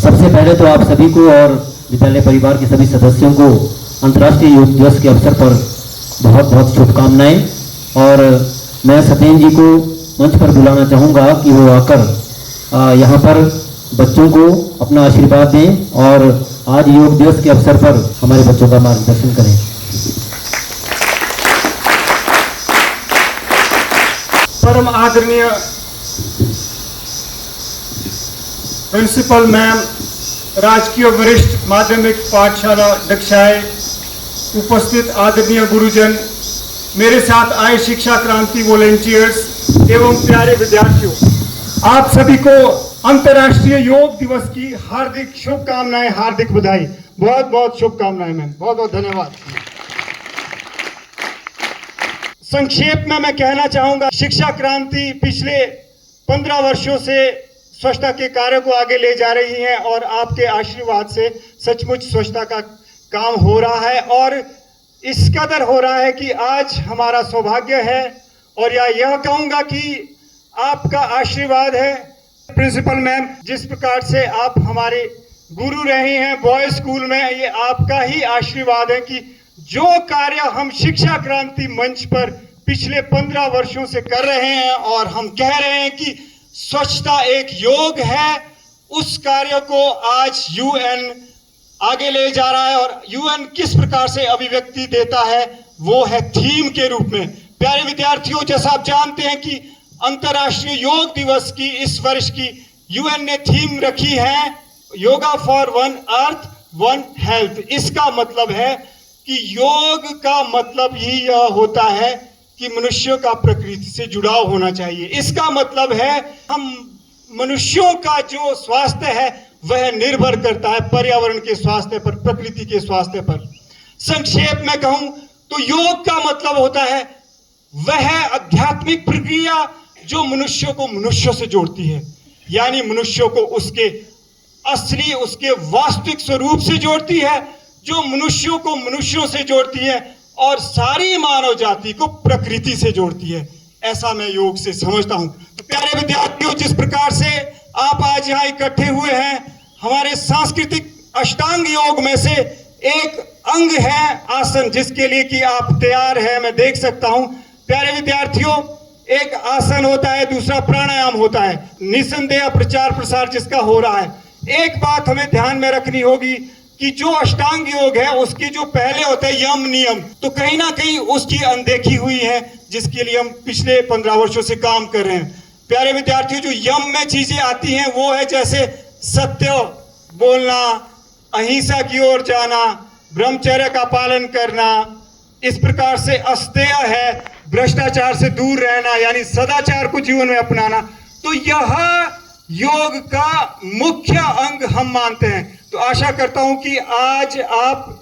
सबसे पहले तो आप सभी को और विद्यालय परिवार के सभी सदस्यों को अंतर्राष्ट्रीय योग दिवस के अवसर पर बहुत बहुत शुभकामनाएं। और मैं सत्येन जी को मंच पर बुलाना चाहूँगा कि वो आकर यहाँ पर बच्चों को अपना आशीर्वाद दें और आज योग दिवस के अवसर पर हमारे बच्चों का मार्गदर्शन करें। परम आदरणीय प्रिंसिपल मैम, राजकीय वरिष्ठ माध्यमिक पाठशाला दक्षाए, उपस्थित आदरणीय गुरुजन, मेरे साथ आए शिक्षा क्रांति वॉलेंटियर्स एवं प्यारे विद्यार्थियों, आप सभी को अंतर्राष्ट्रीय योग दिवस की हार्दिक शुभकामनाएं, हार्दिक बधाई। बहुत बहुत शुभकामनाएं मैम, बहुत बहुत धन्यवाद। संक्षेप में मैं कहना चाहूंगा, शिक्षा क्रांति पिछले 15 वर्षों से स्वच्छता के कार्य को आगे ले जा रही है और आपके आशीर्वाद से सचमुच स्वच्छता का काम हो रहा है और इस कदर हो रहा है कि आज हमारा सौभाग्य है और यह कहूंगा कि आपका आशीर्वाद है। प्रिंसिपल मैम, जिस प्रकार से आप हमारे गुरु रहे हैं बॉयज स्कूल में, ये आपका ही आशीर्वाद है कि जो कार्य हम शिक्षा क्रांति मंच पर पिछले 15 वर्षों से कर रहे हैं और हम कह रहे हैं कि स्वच्छता एक योग है, उस कार्य को आज यूएन आगे ले जा रहा है। और यूएन किस प्रकार से अभिव्यक्ति देता है, वो है थीम के रूप में। प्यारे विद्यार्थियों, जैसा आप जानते हैं कि अंतर्राष्ट्रीय योग दिवस की इस वर्ष की यूएन ने थीम रखी है yoga for one earth one health. इसका मतलब है कि योग का मतलब ही यह होता है कि मनुष्यों का प्रकृति से जुड़ाव होना चाहिए। इसका मतलब है हम मनुष्यों का जो स्वास्थ्य है वह निर्भर करता है पर्यावरण के स्वास्थ्य पर, प्रकृति के स्वास्थ्य पर। संक्षेप में कहूं तो योग का मतलब होता है वह आध्यात्मिक प्रक्रिया जो मनुष्यों को मनुष्यों से जोड़ती है, यानी मनुष्यों को उसके असली, उसके वास्तविक स्वरूप से जोड़ती है, जो मनुष्यों को मनुष्यों से जोड़ती है और सारी मानव जाति को प्रकृति से जोड़ती है। ऐसा मैं योग से समझता हूं। तो प्यारे विद्यार्थियों, जिस प्रकार से आप आज यहाँ इकट्ठे हुए हैं, हमारे सांस्कृतिक अष्टांग योग में से एक अंग है आसन, जिसके लिए कि आप तैयार हैं, मैं देख सकता हूं। प्यारे विद्यार्थियों, एक आसन होता है, दूसरा प्राणायाम होता है, निसंदेह प्रचार प्रसार जिसका हो रहा है। एक बात हमें ध्यान में रखनी होगी कि जो अष्टांग योग है उसके जो पहले होते हैं यम नियम, तो कहीं ना कहीं उसकी अनदेखी हुई है, जिसके लिए हम पिछले 15 वर्षों से काम कर रहे हैं। प्यारे विद्यार्थियों, जो यम में चीजें आती हैं वो है जैसे सत्य बोलना, अहिंसा की ओर जाना, ब्रह्मचर्य का पालन करना। इस प्रकार से अस्तेय है भ्रष्टाचार से दूर रहना, यानी सदाचार को जीवन में अपनाना। तो यह योग का मुख्य अंग हम मानते हैं। तो आशा करता हूं कि आज आप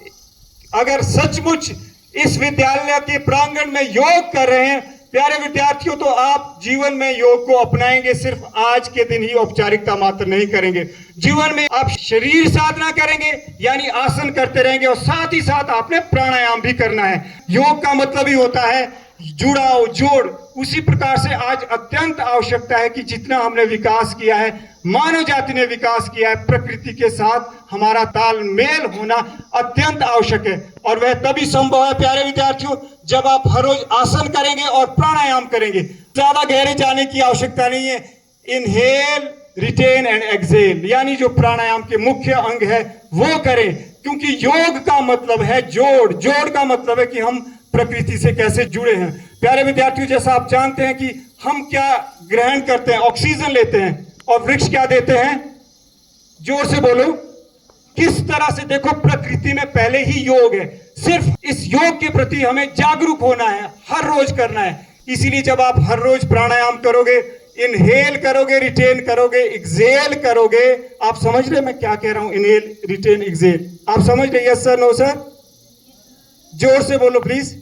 अगर सचमुच इस विद्यालय के प्रांगण में योग कर रहे हैं प्यारे विद्यार्थियों, तो आप जीवन में योग को अपनाएंगे। सिर्फ आज के दिन ही औपचारिकता मात्र नहीं करेंगे, जीवन में आप शरीर साधना करेंगे, यानी आसन करते रहेंगे और साथ ही साथ आपने प्राणायाम भी करना है। योग का मतलब ही होता है जुड़ाव, जोड़। उसी प्रकार से आज अत्यंत आवश्यकता है कि जितना हमने विकास किया है, मानव जाति ने विकास किया है, प्रकृति के साथ हमारा तालमेल होना अत्यंत आवश्यक है। और वह तभी संभव है प्यारे विद्यार्थियों जब आप हर रोज आसन करेंगे और प्राणायाम करेंगे। ज्यादा गहरे जाने की आवश्यकता नहीं है। इनहेल, रिटेन एंड एक्सेल, यानी जो प्राणायाम के मुख्य अंग है वो करें, क्योंकि योग का मतलब है जोड़। जोड़ का मतलब है कि हम प्रकृति से कैसे जुड़े हैं। प्यारे विद्यार्थियों, जैसा आप जानते हैं कि हम क्या ग्रहण करते हैं, ऑक्सीजन लेते हैं, और वृक्ष क्या देते हैं, जोर से बोलो, किस तरह से। देखो, प्रकृति में पहले ही योग है। सिर्फ इस योग के प्रति हमें जागरूक होना है, हर रोज करना है। इसीलिए जब आप हर रोज प्राणायाम करोगे, इनहेल करोगे, रिटेन करोगे, एक्सेल करोगे, आप समझ रहे मैं क्या कह रहा हूं, इनहेल, रिटेन, एक्सेल, आप समझ रहे? यस सर, नो सर, जोर से बोलो प्लीज।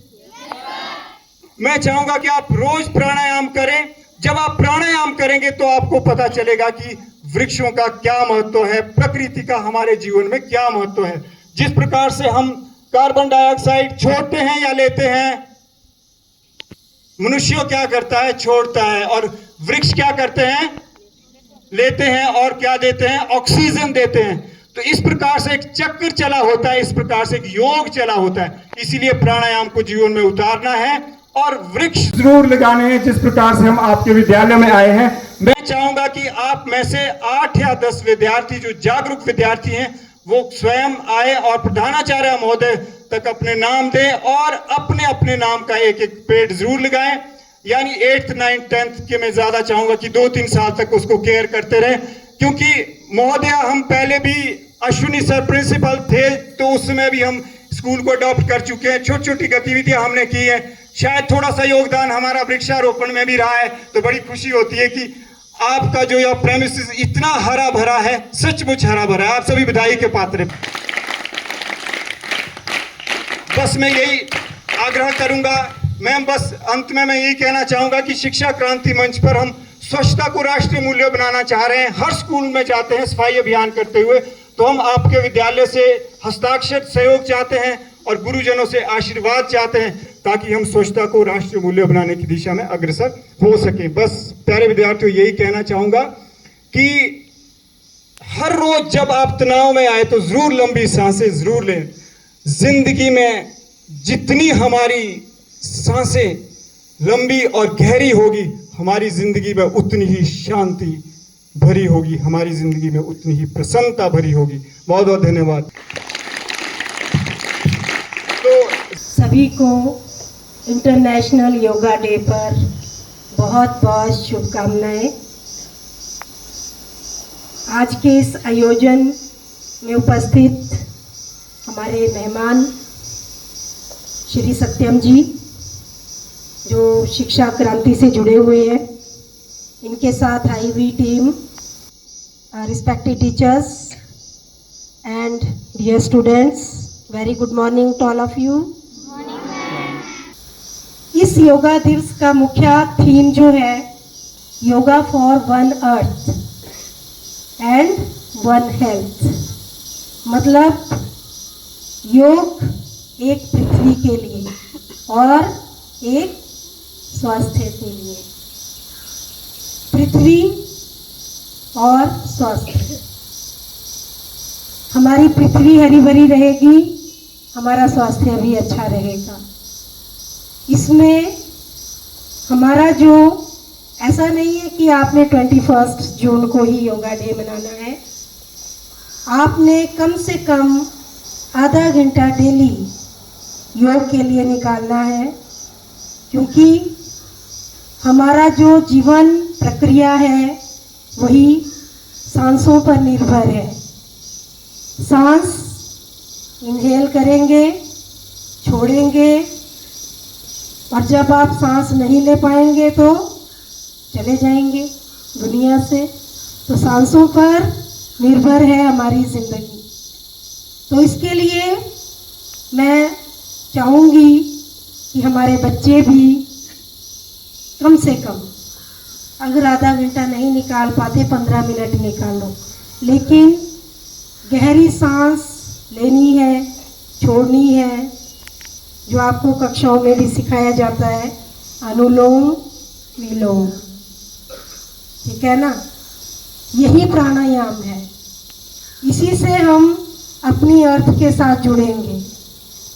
मैं चाहूंगा कि आप रोज प्राणायाम करें। जब आप प्राणायाम करेंगे तो आपको पता चलेगा कि वृक्षों का क्या महत्व है, प्रकृति का हमारे जीवन में क्या महत्व है। जिस प्रकार से हम कार्बन डाइऑक्साइड छोड़ते हैं या लेते हैं, मनुष्य क्या करता है, छोड़ता है, और वृक्ष क्या करते हैं, लेते हैं और क्या देते हैं, ऑक्सीजन देते हैं। तो इस प्रकार से एक चक्र चला होता है, इस प्रकार से एक योग चला होता है। इसीलिए प्राणायाम को जीवन में उतारना है और वृक्ष जरूर लगाने हैं। जिस प्रकार से हम आपके विद्यालय में आए हैं, मैं चाहूंगा कि आप में से 8 या 10 विद्यार्थी जो जागरूक विद्यार्थी हैं वो स्वयं आए और प्रधानाचार्य महोदय तक अपने नाम दें और अपने अपने नाम का एक एक पेड़ जरूर लगाएं। यानी 8th 9th 10th के मैं ज्यादा चाहूंगा कि 2-3 साल तक उसको केयर करते रहे, क्योंकि महोदय हम पहले भी अश्विनी सर प्रिंसिपल थे तो उस समय भी हम स्कूल को अडॉप्ट कर चुके हैं, छोटी छोटी गतिविधियां हमने की है। शायद थोड़ा सा योगदान हमारा वृक्षारोपण में भी रहा है, तो बड़ी खुशी होती है कि आपका जो यह प्रेमिसेस इतना हरा भरा है, सचमुच हरा भरा है। आप सभी बधाई के पात्र हैं। बस मैं यही आग्रह करूंगा, मैं बस अंत में मैं यही कहना चाहूंगा कि शिक्षा क्रांति मंच पर हम स्वच्छता को राष्ट्रीय मूल्य बनाना चाह रहे हैं। हर स्कूल में जाते हैं सफाई अभियान करते हुए, तो हम आपके विद्यालय से हस्ताक्षर सहयोग चाहते हैं और गुरुजनों से आशीर्वाद चाहते हैं ताकि हम स्वच्छता को राष्ट्रीय मूल्य बनाने की दिशा में अग्रसर हो सके। बस प्यारे विद्यार्थियों, यही कहना चाहूंगा कि हर रोज जब आप तनाव में आए तो जरूर लंबी सांसें जरूर लें। जिंदगी में जितनी हमारी सांसें लंबी और गहरी होगी, हमारी जिंदगी में उतनी ही शांति भरी होगी, हमारी जिंदगी में उतनी ही प्रसन्नता भरी होगी। बहुत बहुत धन्यवाद। तो सभी को इंटरनेशनल योगा डे पर बहुत बहुत शुभकामनाएं। आज के इस आयोजन में उपस्थित हमारे मेहमान श्री सत्यम जी, जो शिक्षा क्रांति से जुड़े हुए हैं, इनके साथ आई हुई team, respected teachers and dear students, very good morning to all of you. इस योगा दिवस का मुख्य थीम जो है yoga for one earth and one health, मतलब योग एक पृथ्वी के लिए और एक स्वास्थ्य के लिए। पृथ्वी और स्वास्थ्य, हमारी पृथ्वी हरी भरी रहेगी, हमारा स्वास्थ्य भी अच्छा रहेगा। इसमें हमारा जो ऐसा नहीं है कि आपने 21 जून को ही योगा डे मनाना है, आपने कम से कम आधा घंटा डेली योग के लिए निकालना है, क्योंकि हमारा जो जीवन प्रक्रिया है वही सांसों पर निर्भर है। सांस इनहेल करेंगे, छोड़ेंगे, और जब आप सांस नहीं ले पाएंगे तो चले जाएंगे दुनिया से। तो सांसों पर निर्भर है हमारी जिंदगी। तो इसके लिए मैं चाहूँगी कि हमारे बच्चे भी कम से कम, अगर आधा घंटा नहीं निकाल पाते 15 मिनट निकालो, लेकिन गहरी सांस लेनी है, छोड़नी है, जो आपको कक्षाओं में भी सिखाया जाता है, अनुलोम विलोम, ठीक है ना। यही प्राणायाम है। इसी से हम अपनी अर्थ के साथ जुड़ेंगे,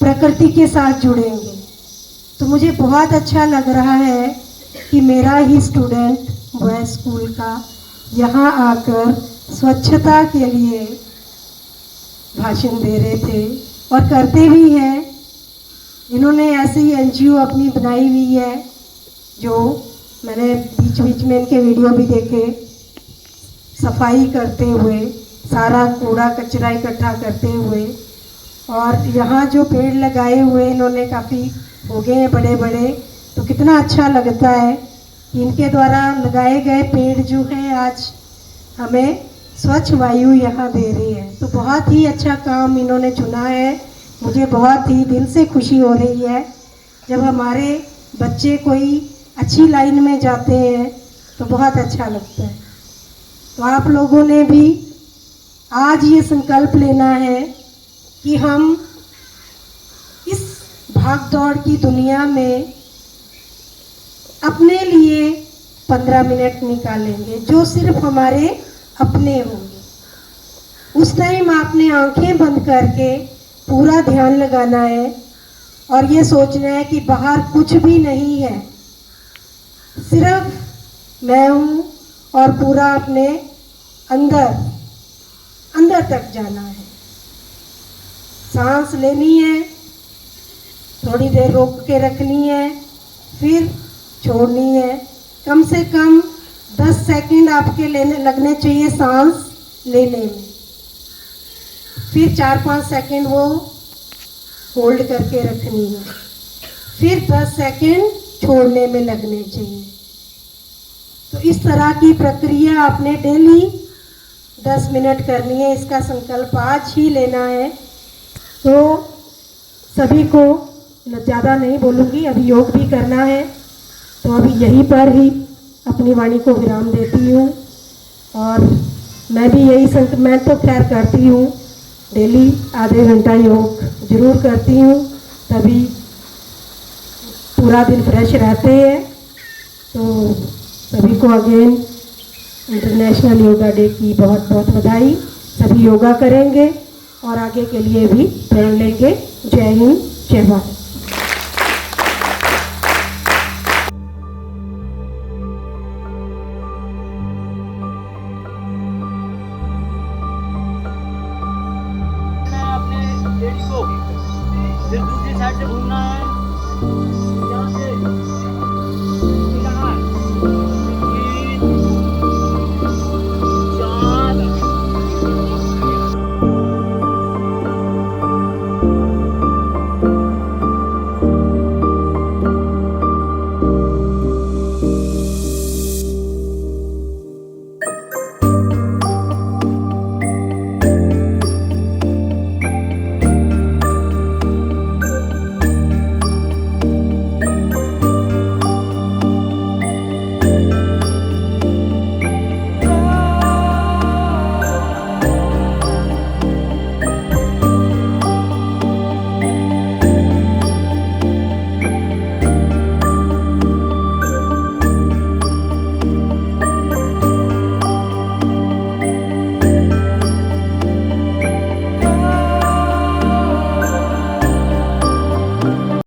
प्रकृति के साथ जुड़ेंगे। तो मुझे बहुत अच्छा लग रहा है कि मेरा ही स्टूडेंट बॉयज स्कूल का यहाँ आकर स्वच्छता के लिए भाषण दे रहे थे और करते भी हैं। इन्होंने ऐसी एनजीओ अपनी बनाई हुई है, जो मैंने बीच बीच में इनके वीडियो भी देखे, सफाई करते हुए, सारा कूड़ा कचरा इकट्ठा करते हुए। और यहाँ जो पेड़ लगाए हुए इन्होंने काफ़ी हो गए हैं बड़े बड़े, तो कितना अच्छा लगता है कि इनके द्वारा लगाए गए पेड़ जो हैं आज हमें स्वच्छ वायु यहाँ दे रही है। तो बहुत ही अच्छा काम इन्होंने चुना है। मुझे बहुत ही दिल से खुशी हो रही है जब हमारे बच्चे कोई अच्छी लाइन में जाते हैं, तो बहुत अच्छा लगता है। तो आप लोगों ने भी आज ये संकल्प लेना है कि हम इस भाग दौड़ की दुनिया में अपने लिए 15 मिनट निकालेंगे जो सिर्फ हमारे अपने होंगे। उस टाइम आपने आंखें बंद करके पूरा ध्यान लगाना है और ये सोचना है कि बाहर कुछ भी नहीं है, सिर्फ मैं हूँ और पूरा अपने अंदर अंदर तक जाना है। सांस लेनी है, थोड़ी देर रोक के रखनी है, फिर छोड़नी है। कम से कम 10 सेकंड आपके लगने चाहिए सांस लेने में, फिर 4-5 सेकंड वो होल्ड करके रखनी है, फिर 10 सेकंड छोड़ने में लगने चाहिए। तो इस तरह की प्रक्रिया आपने डेली 10 मिनट करनी है। इसका संकल्प आज ही लेना है। तो सभी को ज़्यादा नहीं बोलूँगी, अभी योग भी करना है, तो अभी यहीं पर ही अपनी वाणी को विराम देती हूँ। और मैं भी यही मैं तो खैर करती हूँ, डेली आधे घंटा योग जरूर करती हूँ, तभी पूरा दिन फ्रेश रहते हैं। तो सभी को अगेन इंटरनेशनल योगा डे की बहुत बहुत बधाई। सभी योगा करेंगे और आगे के लिए भी प्रण लेंगे। जय हिंद, जय भारत। लेडी को फिर दूसरी साइड से घूमना है, यहाँ से